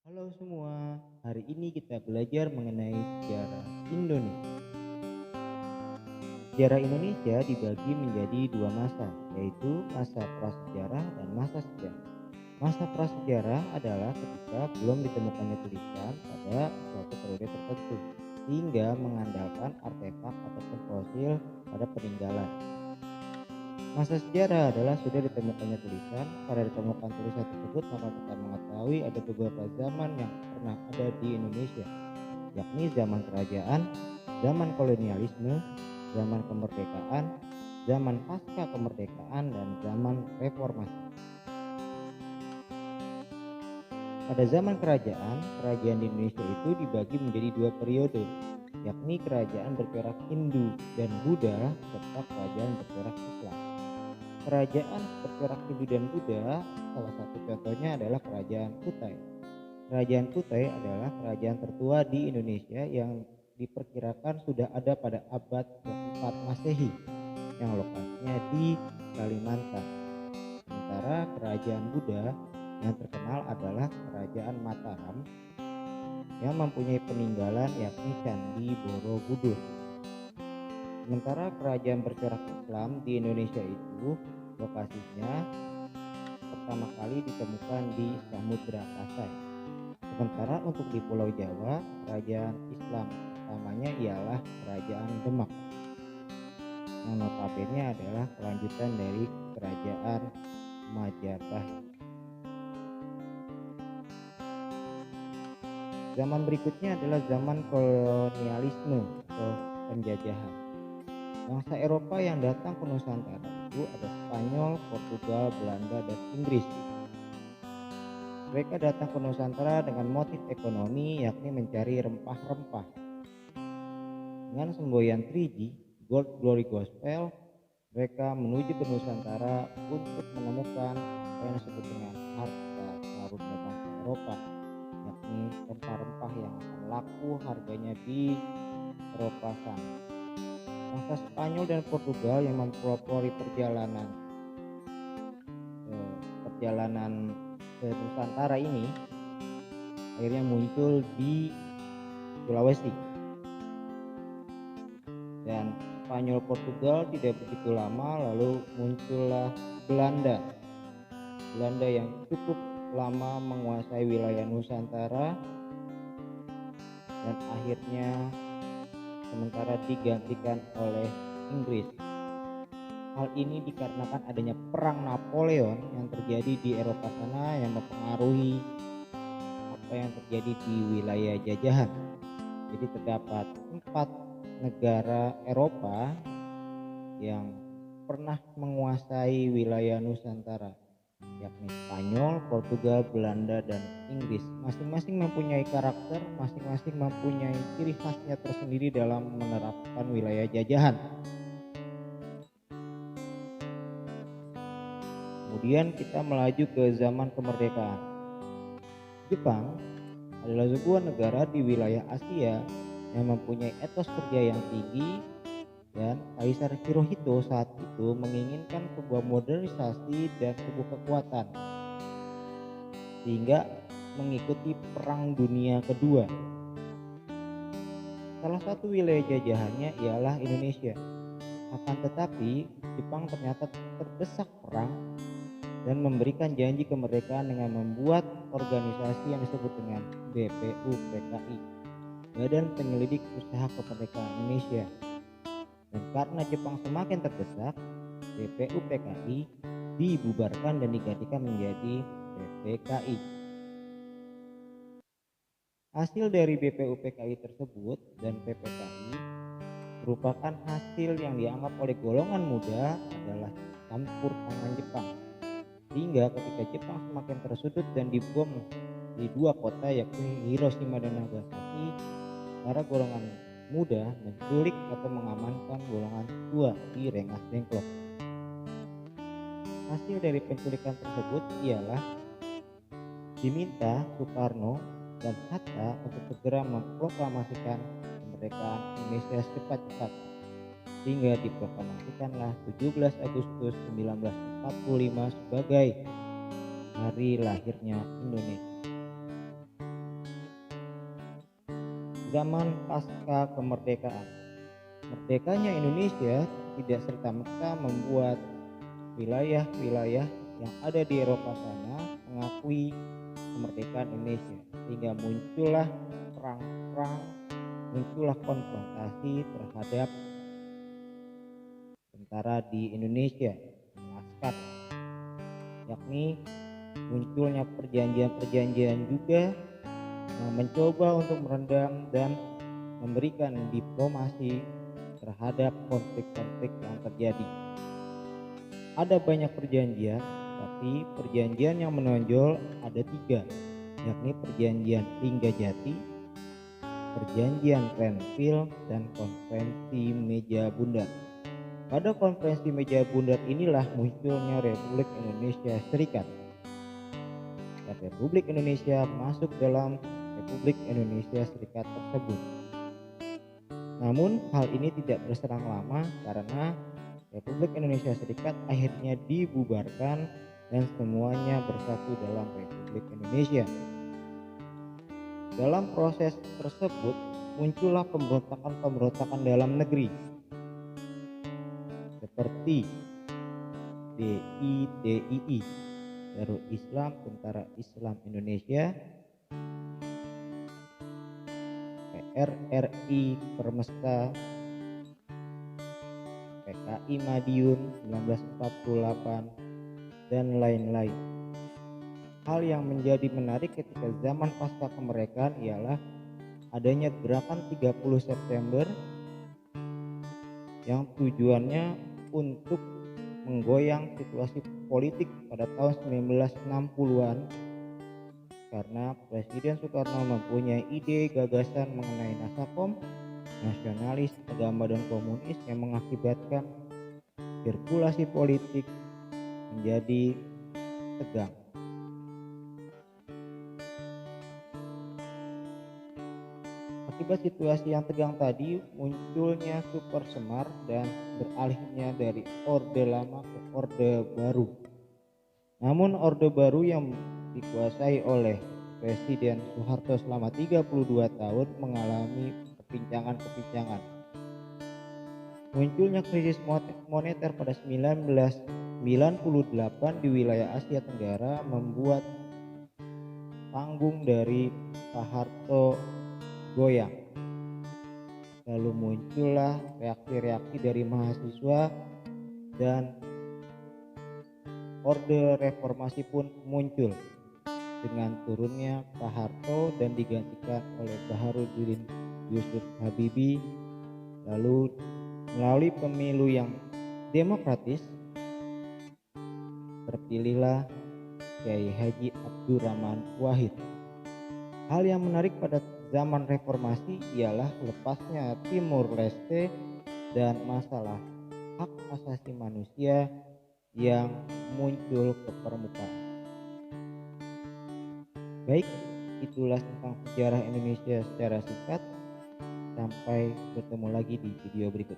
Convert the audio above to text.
Halo semua, hari ini kita belajar mengenai sejarah Indonesia. Sejarah Indonesia dibagi menjadi dua masa, yaitu masa prasejarah dan masa sejarah. Masa prasejarah adalah ketika belum ditemukannya tulisan pada suatu periode tertentu, hingga mengandalkan artefak ataupun fosil pada peninggalan. Masa sejarah adalah sudah ditemukannya tulisan. Pada ditemukan tulisan tersebut, maka kita mengetahui ada beberapa zaman yang pernah ada di Indonesia, yakni zaman kerajaan, zaman kolonialisme, zaman kemerdekaan, zaman pasca kemerdekaan, dan zaman reformasi. Pada zaman kerajaan, kerajaan di Indonesia itu dibagi menjadi dua periode, yakni kerajaan bercorak Hindu dan Buddha serta kerajaan bercorak Islam. Kerajaan bercorak Hindu dan Buddha, salah satu contohnya adalah Kerajaan Kutai. Kerajaan Kutai adalah kerajaan tertua di Indonesia yang diperkirakan sudah ada pada abad ke-4 Masehi, yang lokasinya di Kalimantan. Sementara kerajaan Buddha yang terkenal adalah Kerajaan Mataram yang mempunyai peninggalan yakni Candi Borobudur. Sementara kerajaan bercorak Islam di Indonesia itu lokasinya pertama kali ditemukan di Samudra Pasai. Sementara untuk di Pulau Jawa, kerajaan Islam pertamanya ialah Kerajaan Demak, yang notabene adalah kelanjutan dari Kerajaan Majapahit. Zaman berikutnya adalah zaman kolonialisme atau penjajahan. Bangsa Eropa yang datang ke Nusantara itu ada Spanyol, Portugal, Belanda, dan Inggris. Mereka datang ke Nusantara dengan motif ekonomi, yakni mencari rempah-rempah. Dengan semboyan 3G, Gold Glory Gospel, mereka menuju ke Nusantara untuk menemukan apa yang disebut dengan harta karun bangsa Eropa, yakni rempah-rempah yang akan laku harganya di Eropa sana. Bangsa Spanyol dan Portugal yang mempelopori perjalanan ke Nusantara ini akhirnya muncul di Sulawesi, dan Spanyol Portugal tidak begitu lama lalu muncullah Belanda. Belanda yang cukup lama menguasai wilayah Nusantara dan akhirnya sementara digantikan oleh Inggris. Hal ini dikarenakan adanya perang Napoleon yang terjadi di Eropa sana yang mempengaruhi apa yang terjadi di wilayah jajahan. Jadi terdapat 4 negara Eropa yang pernah menguasai wilayah Nusantara, yakni Spanyol, Portugal, Belanda, dan Inggris. Masing-masing mempunyai karakter, masing-masing mempunyai ciri khasnya tersendiri dalam menerapkan wilayah jajahan. Kemudian kita melaju ke zaman kemerdekaan. Jepang adalah sebuah negara di wilayah Asia yang mempunyai etos kerja yang tinggi, dan Kaisar Hirohito saat itu menginginkan sebuah modernisasi dan sebuah kekuatan sehingga mengikuti Perang Dunia Kedua. Salah satu wilayah jajahannya ialah Indonesia. Akan tetapi Jepang ternyata terdesak perang dan memberikan janji kemerdekaan dengan membuat organisasi yang disebut dengan BPUPKI, Badan Penyelidik Usaha Kemerdekaan Indonesia. Dan karena Jepang semakin terdesak, BPUPKI dibubarkan dan digantikan menjadi PPKI. Hasil dari BPUPKI tersebut dan PPKI merupakan hasil yang dianggap oleh golongan muda adalah campur tangan Jepang. Hingga ketika Jepang semakin tersudut dan dibom di 2 kota yakni Hiroshima dan Nagasaki, para golongan muda menculik atau mengamankan golongan tua di Rengas Dengklok. Hasil dari penculikan tersebut ialah diminta Soekarno dan Hatta untuk segera memproklamasikan kemerdekaan Indonesia secepat-cepat, sehingga diproklamasikanlah 17 Agustus 1945 sebagai hari lahirnya Indonesia. zaman pasca kemerdekaan. Merdekanya Indonesia tidak serta-merta membuat wilayah-wilayah yang ada di Eropa sana mengakui kemerdekaan Indonesia, sehingga muncullah perang-perang, muncullah konfrontasi terhadap tentara di Indonesia, Laskar, yakni munculnya perjanjian-perjanjian juga yang mencoba untuk meredam dan memberikan diplomasi terhadap konflik-konflik yang terjadi. Ada banyak perjanjian, tapi perjanjian yang menonjol ada 3, yakni perjanjian Linggajati, perjanjian Renville, dan konferensi Meja Bundar. Pada konferensi Meja Bundar inilah munculnya Republik Indonesia Serikat. Dan Republik Indonesia masuk dalam Republik Indonesia Serikat tersebut. Namun hal ini tidak berselang lama karena Republik Indonesia Serikat akhirnya dibubarkan dan semuanya bersatu dalam Republik Indonesia. Dalam proses tersebut muncullah pemberontakan-pemberontakan dalam negeri seperti DII, Darul Islam Tentara Islam Indonesia, PRRI Permesta, PKI Madiun 1948, dan lain-lain. Hal yang menjadi menarik ketika zaman pasca kemerdekaan ialah adanya gerakan 30 September yang tujuannya untuk menggoyang situasi politik pada tahun 1960-an karena Presiden Soekarno mempunyai ide gagasan mengenai Nasakom, nasionalis, agama, dan komunis yang mengakibatkan sirkulasi politik menjadi tegang. Akibat situasi yang tegang tadi, munculnya Super Semar dan beralihnya dari Orde Lama ke Orde Baru. Namun Orde Baru yang dikuasai oleh Presiden Soeharto selama 32 tahun mengalami kepincangan-kepincangan. Munculnya krisis moneter pada 1998 di wilayah Asia Tenggara membuat panggung dari Pak Harto goyang. Lalu muncullah reaksi-reaksi dari mahasiswa dan Orde Reformasi pun muncul dengan turunnya Pak Harto dan digantikan oleh Baharudin Yusuf Habibie. Lalu melalui pemilu yang demokratis terpilihlah Kiai Haji Abdurrahman Wahid. Hal yang menarik pada zaman reformasi ialah lepasnya Timur Leste dan masalah hak asasi manusia yang muncul ke permukaan. Baik, itulah tentang sejarah Indonesia secara singkat. Sampai bertemu lagi di video berikut.